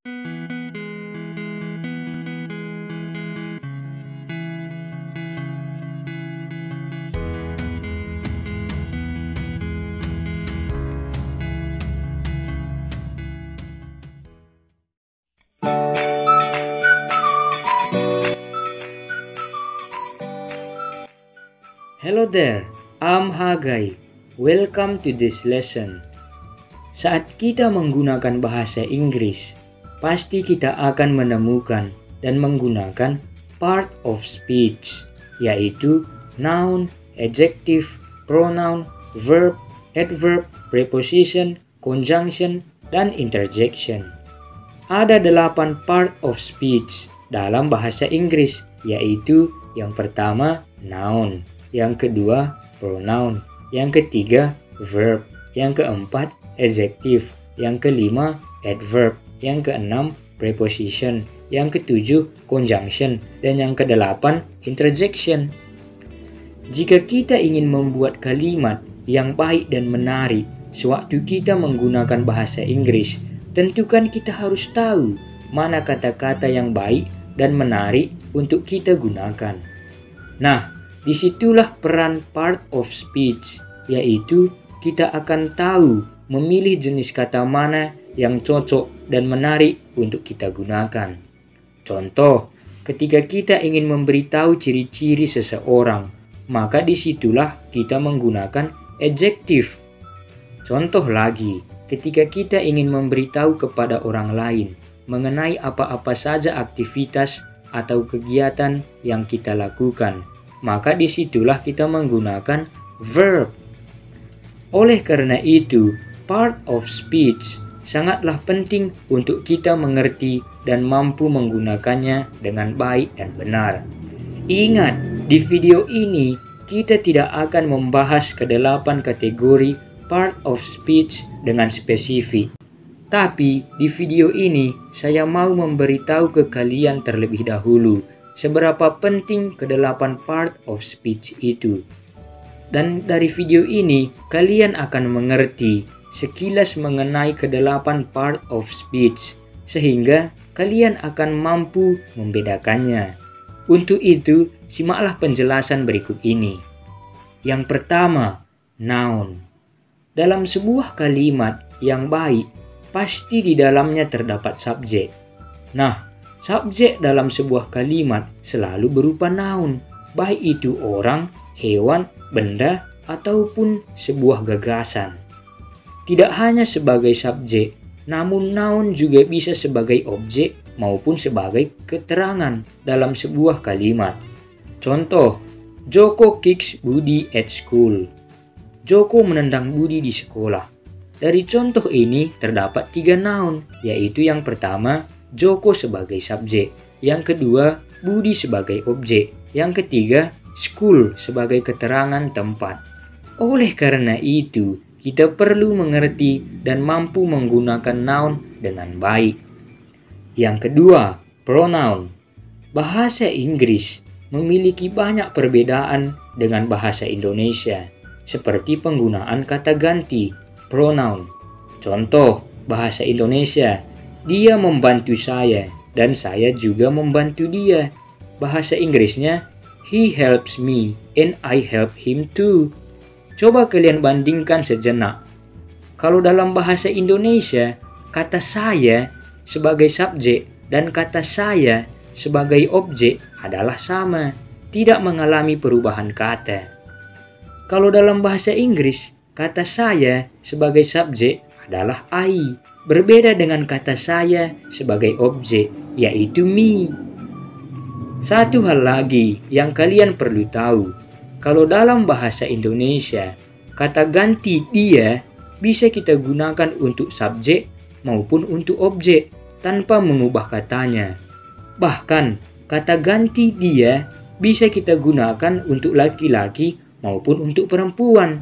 Hello there, I'm Hagai. Welcome to this lesson. Saat kita menggunakan bahasa Inggris, pasti kita akan menemukan dan menggunakan part of speech, yaitu noun, adjective, pronoun, verb, adverb, preposition, conjunction, dan interjection. Ada 8 part of speech dalam bahasa Inggris, yaitu yang pertama noun, yang kedua pronoun, yang ketiga verb, yang keempat adjective, yang kelima adverb, yang keenam preposition, yang ketujuh conjunction, dan yang kedelapan interjection. Jika kita ingin membuat kalimat yang baik dan menarik sewaktu kita menggunakan bahasa Inggris, tentu kan kita harus tahu mana kata-kata yang baik dan menarik untuk kita gunakan. Nah, disitulah peran part of speech, yaitu kita akan tahu memilih jenis kata mana yang cocok dan menarik untuk kita gunakan. Contoh, ketika kita ingin memberitahu ciri-ciri seseorang, maka disitulah kita menggunakan adjective. Contoh lagi, ketika kita ingin memberitahu kepada orang lain mengenai apa-apa saja aktivitas atau kegiatan yang kita lakukan, maka disitulah kita menggunakan verb. Oleh karena itu, part of speech sangatlah penting untuk kita mengerti dan mampu menggunakannya dengan baik dan benar. Ingat, di video ini kita tidak akan membahas ke-8 kategori part of speech dengan spesifik. Tapi di video ini saya mau memberitahu ke kalian terlebih dahulu seberapa penting ke-8 part of speech itu. Dan dari video ini, kalian akan mengerti sekilas mengenai ke-8 part of speech, sehingga kalian akan mampu membedakannya. Untuk itu, simaklah penjelasan berikut ini. Yang pertama, noun. Dalam sebuah kalimat yang baik, pasti di dalamnya terdapat subjek. Nah, subjek dalam sebuah kalimat selalu berupa noun, baik itu orang, hewan, benda, ataupun sebuah gagasan. Tidak hanya sebagai subjek, namun noun juga bisa sebagai objek maupun sebagai keterangan dalam sebuah kalimat. Contoh, Joko kicks Budi at school. Joko menendang Budi di sekolah. Dari contoh ini terdapat 3 noun, yaitu yang pertama, Joko sebagai subjek, yang kedua Budi sebagai objek, yang ketiga school sebagai keterangan tempat. Oleh karena itu, kita perlu mengerti dan mampu menggunakan noun dengan baik. Yang kedua, pronoun. Bahasa Inggris memiliki banyak perbedaan dengan bahasa Indonesia, seperti penggunaan kata ganti, pronoun. Contoh, bahasa Indonesia, dia membantu saya dan saya juga membantu dia. Bahasa Inggrisnya, he helps me and I help him too. Coba kalian bandingkan sejenak. Kalau dalam bahasa Indonesia, kata saya sebagai subjek dan kata saya sebagai objek adalah sama, tidak mengalami perubahan kata. Kalau dalam bahasa Inggris, kata saya sebagai subjek adalah I, berbeda dengan kata saya sebagai objek, yaitu me. Satu hal lagi yang kalian perlu tahu, kalau dalam bahasa Indonesia, kata ganti dia bisa kita gunakan untuk subjek maupun untuk objek tanpa mengubah katanya. Bahkan, kata ganti dia bisa kita gunakan untuk laki-laki maupun untuk perempuan.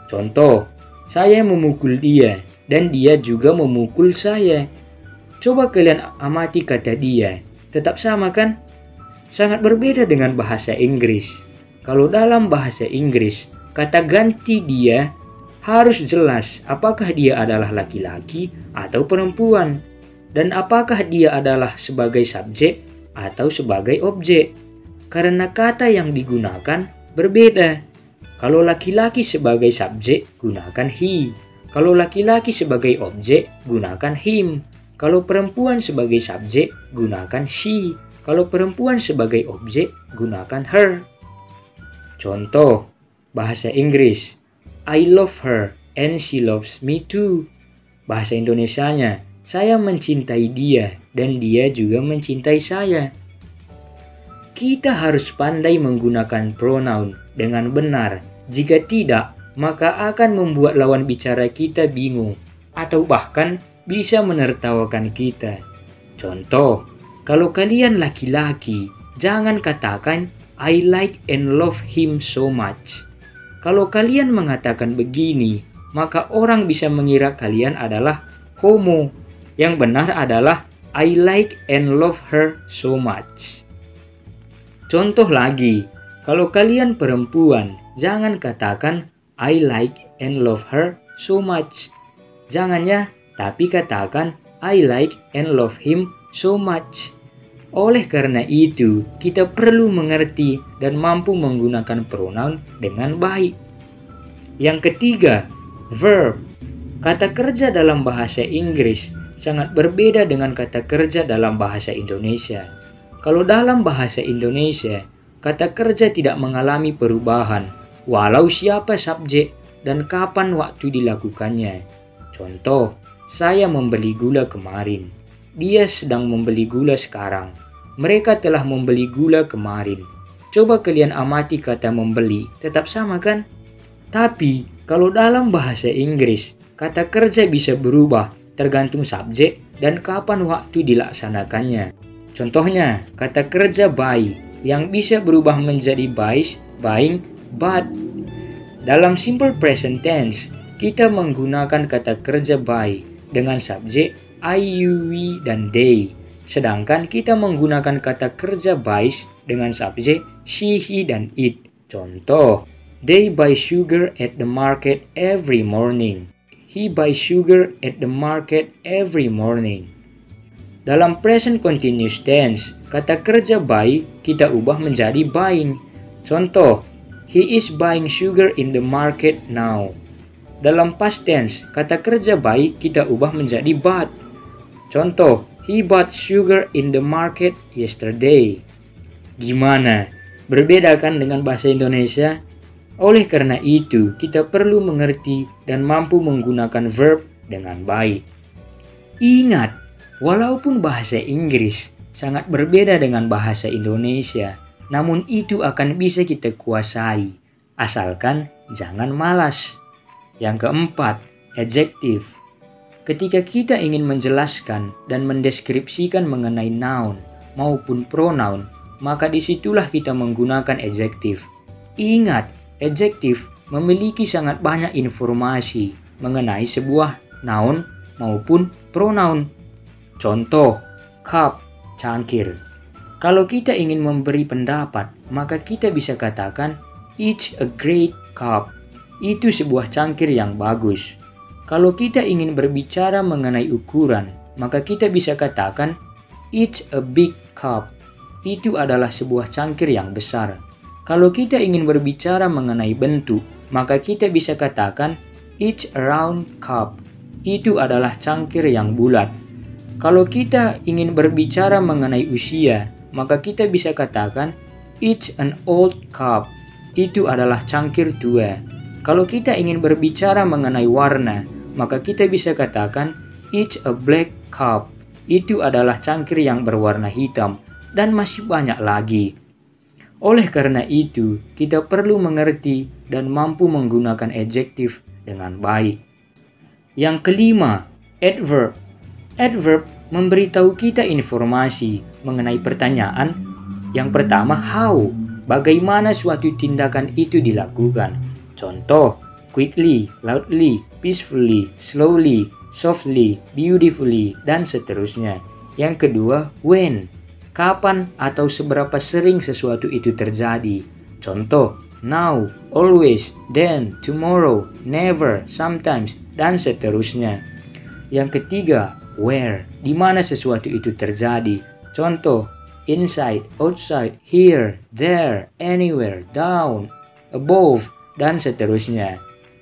Contoh, saya memukul dia dan dia juga memukul saya. Coba kalian amati kata dia, tetap sama kan? Sangat berbeda dengan bahasa Inggris. Kalau dalam bahasa Inggris, kata ganti dia harus jelas apakah dia adalah laki-laki atau perempuan. Dan apakah dia adalah sebagai subjek atau sebagai objek? Karena kata yang digunakan berbeda. Kalau laki-laki sebagai subjek, gunakan he. Kalau laki-laki sebagai objek, gunakan him. Kalau perempuan sebagai subjek, gunakan she. Kalau perempuan sebagai objek, gunakan her. Contoh, bahasa Inggris. I love her and she loves me too. Bahasa Indonesianya, saya mencintai dia dan dia juga mencintai saya. Kita harus pandai menggunakan pronoun dengan benar. Jika tidak, maka akan membuat lawan bicara kita bingung atau bahkan bisa menertawakan kita. Contoh, kalau kalian laki-laki, jangan katakan I like and love him so much. Kalau kalian mengatakan begini, maka orang bisa mengira kalian adalah homo. Yang benar adalah I like and love her so much. Contoh lagi, kalau kalian perempuan, jangan katakan I like and love her so much. Jangan ya, tapi katakan I like and love him so much. Oleh karena itu, kita perlu mengerti dan mampu menggunakan pronoun dengan baik. Yang ketiga, verb. Kata kerja dalam bahasa Inggris sangat berbeda dengan kata kerja dalam bahasa Indonesia. Kalau dalam bahasa Indonesia, kata kerja tidak mengalami perubahan, walau siapa subjek dan kapan waktu dilakukannya. Contoh, saya membeli gula kemarin. Dia sedang membeli gula sekarang. Mereka telah membeli gula kemarin. Coba kalian amati kata membeli, tetap sama kan? Tapi, kalau dalam bahasa Inggris, kata kerja bisa berubah tergantung subjek dan kapan waktu dilaksanakannya. Contohnya, kata kerja buy yang bisa berubah menjadi buys, buying, bought. Dalam simple present tense, kita menggunakan kata kerja buy dengan subjek I, you, we, dan they. Sedangkan kita menggunakan kata kerja buys dengan subjek she, he, dan it. Contoh, they buy sugar at the market every morning. He buys sugar at the market every morning. Dalam present continuous tense, kata kerja buy kita ubah menjadi buying. Contoh, he is buying sugar in the market now. Dalam past tense, kata kerja buy kita ubah menjadi bought. Contoh, he bought sugar in the market yesterday. Gimana? Berbeda kan dengan bahasa Indonesia? Oleh karena itu, kita perlu mengerti dan mampu menggunakan verb dengan baik. Ingat, walaupun bahasa Inggris sangat berbeda dengan bahasa Indonesia, namun itu akan bisa kita kuasai, asalkan jangan malas. Yang keempat, adjective. Ketika kita ingin menjelaskan dan mendeskripsikan mengenai noun maupun pronoun, maka disitulah kita menggunakan adjective. Ingat, adjective memiliki sangat banyak informasi mengenai sebuah noun maupun pronoun. Contoh, cup, cangkir. Kalau kita ingin memberi pendapat, maka kita bisa katakan, it's a great cup. Itu sebuah cangkir yang bagus. Kalau kita ingin berbicara mengenai ukuran, maka kita bisa katakan, it's a big cup. Itu adalah sebuah cangkir yang besar. Kalau kita ingin berbicara mengenai bentuk, maka kita bisa katakan, it's a round cup. Itu adalah cangkir yang bulat. Kalau kita ingin berbicara mengenai usia, maka kita bisa katakan, it's an old cup. Itu adalah cangkir tua. Kalau kita ingin berbicara mengenai warna, maka kita bisa katakan, it's a black cup. Itu adalah cangkir yang berwarna hitam, dan masih banyak lagi. Oleh karena itu, kita perlu mengerti dan mampu menggunakan adjektif dengan baik. Yang kelima, adverb. Adverb memberitahu kita informasi mengenai pertanyaan. Yang pertama, how, bagaimana suatu tindakan itu dilakukan. Contoh, quickly, loudly, peacefully, slowly, softly, beautifully, dan seterusnya. Yang kedua, when, kapan atau seberapa sering sesuatu itu terjadi. Contoh, now, always, then, tomorrow, never, sometimes, dan seterusnya. Yang ketiga, where, di mana sesuatu itu terjadi. Contoh, inside, outside, here, there, anywhere, down, above, dan seterusnya.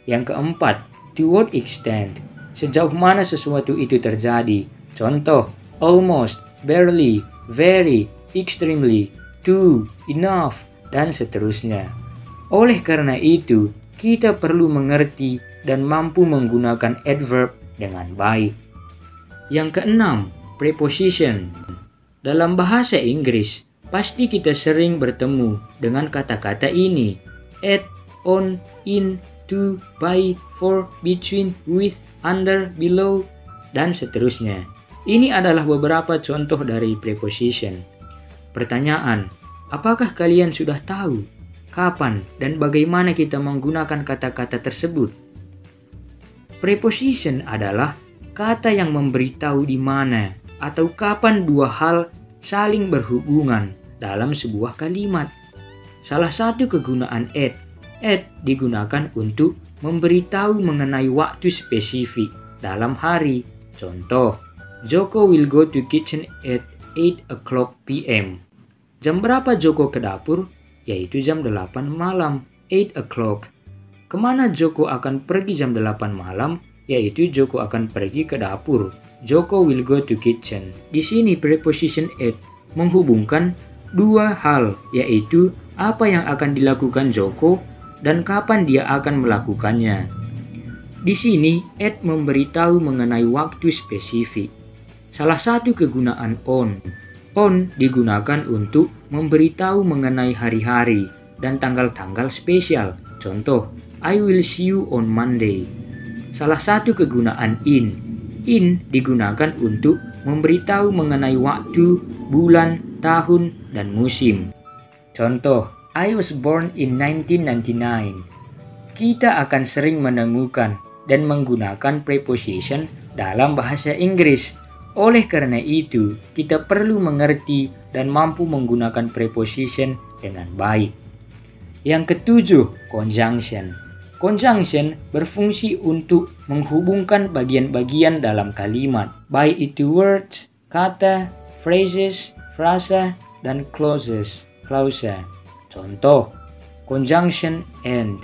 Yang keempat, to what extent, sejauh mana sesuatu itu terjadi. Contoh, almost, barely, very, extremely, too, enough, dan seterusnya. Oleh karena itu, kita perlu mengerti dan mampu menggunakan adverb dengan baik. Yang keenam, preposition. Dalam bahasa Inggris, pasti kita sering bertemu dengan kata-kata ini. At, on, in, to, by, for, between, with, under, below, dan seterusnya. Ini adalah beberapa contoh dari preposition. Pertanyaan, apakah kalian sudah tahu kapan dan bagaimana kita menggunakan kata-kata tersebut? Preposition adalah kata yang memberitahu di mana atau kapan dua hal saling berhubungan dalam sebuah kalimat. Salah satu kegunaan at digunakan untuk memberitahu mengenai waktu spesifik dalam hari. Contoh, Joko will go to kitchen at 8 o'clock p.m. Jam berapa Joko ke dapur? Yaitu jam 8 malam, 8 o'clock. Kemana Joko akan pergi jam 8 malam? Yaitu Joko akan pergi ke dapur. Joko will go to kitchen. Di sini preposition at menghubungkan dua hal, yaitu apa yang akan dilakukan Joko dan kapan dia akan melakukannya. Di sini at memberitahu mengenai waktu spesifik. Salah satu kegunaan on. On digunakan untuk memberitahu mengenai hari-hari dan tanggal-tanggal spesial. Contoh, I will see you on Monday. Salah satu kegunaan in. In digunakan untuk memberitahu mengenai waktu, bulan, tahun, dan musim. Contoh, I was born in 1999. Kita akan sering menemukan dan menggunakan preposition dalam bahasa Inggris. Oleh karena itu, kita perlu mengerti dan mampu menggunakan preposition dengan baik. Yang ketujuh, conjunction. Conjunction berfungsi untuk menghubungkan bagian-bagian dalam kalimat, baik itu words, kata, phrases, frasa, dan clauses. Contoh, conjunction and.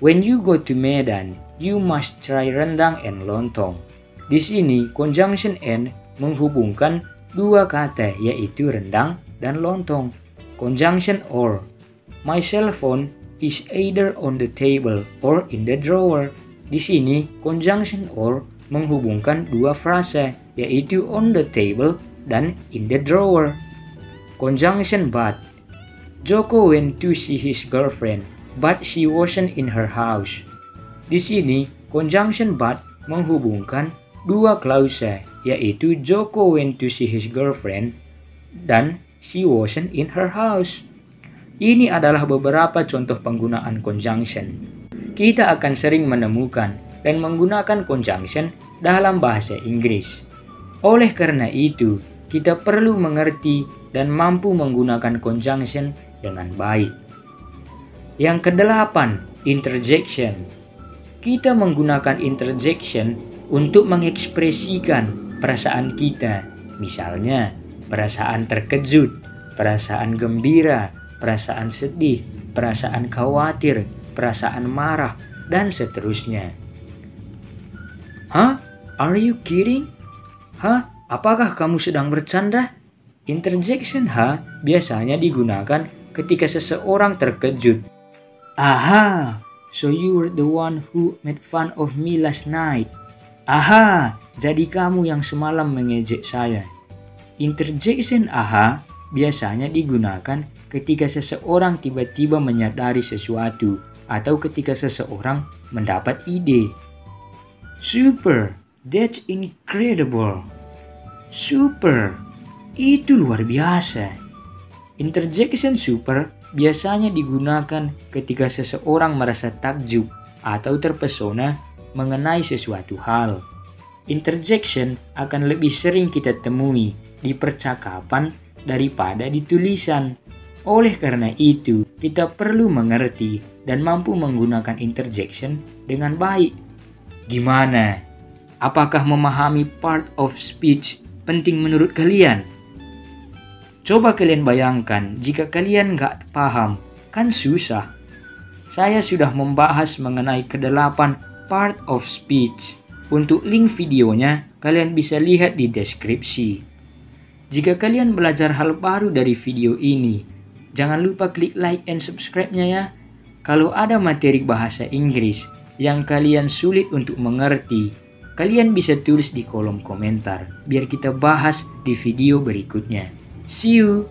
When you go to Medan, you must try rendang and lontong. Di sini, conjunction and menghubungkan dua kata, yaitu rendang dan lontong. Conjunction or. My cell phone is either on the table or in the drawer. Di sini, conjunction or menghubungkan dua frasa, yaitu on the table dan in the drawer. Conjunction but. Joko went to see his girlfriend, but she wasn't in her house. Di sini, conjunction but menghubungkan dua klausa, yaitu Joko went to see his girlfriend dan she wasn't in her house. Ini adalah beberapa contoh penggunaan conjunction. Kita akan sering menemukan dan menggunakan conjunction dalam bahasa Inggris. Oleh karena itu, kita perlu mengerti dan mampu menggunakan conjunction dengan baik. Yang kedelapan, interjection. Kita menggunakan interjection untuk mengekspresikan perasaan kita. Misalnya, perasaan terkejut, perasaan gembira, perasaan sedih, perasaan khawatir, perasaan marah, dan seterusnya. Hah? Are you kidding? Hah? Apakah kamu sedang bercanda? Interjection ha biasanya digunakan ketika seseorang terkejut. Aha, so you were the one who made fun of me last night. Aha, jadi kamu yang semalam mengejek saya. Interjection aha biasanya digunakan ketika seseorang tiba-tiba menyadari sesuatu atau ketika seseorang mendapat ide. Super, that's incredible. Super, itu luar biasa. Interjection super biasanya digunakan ketika seseorang merasa takjub atau terpesona mengenai sesuatu hal. Interjection akan lebih sering kita temui di percakapan daripada di tulisan. Oleh karena itu, kita perlu mengerti dan mampu menggunakan interjection dengan baik. Gimana? Apakah memahami part of speech penting menurut kalian? Coba kalian bayangkan jika kalian nggak paham, kan susah. Saya sudah membahas mengenai ke-8 part of speech. Untuk link videonya, kalian bisa lihat di deskripsi. Jika kalian belajar hal baru dari video ini, jangan lupa klik like and subscribe-nya ya. Kalau ada materi bahasa Inggris yang kalian sulit untuk mengerti, kalian bisa tulis di kolom komentar, biar kita bahas di video berikutnya. See you!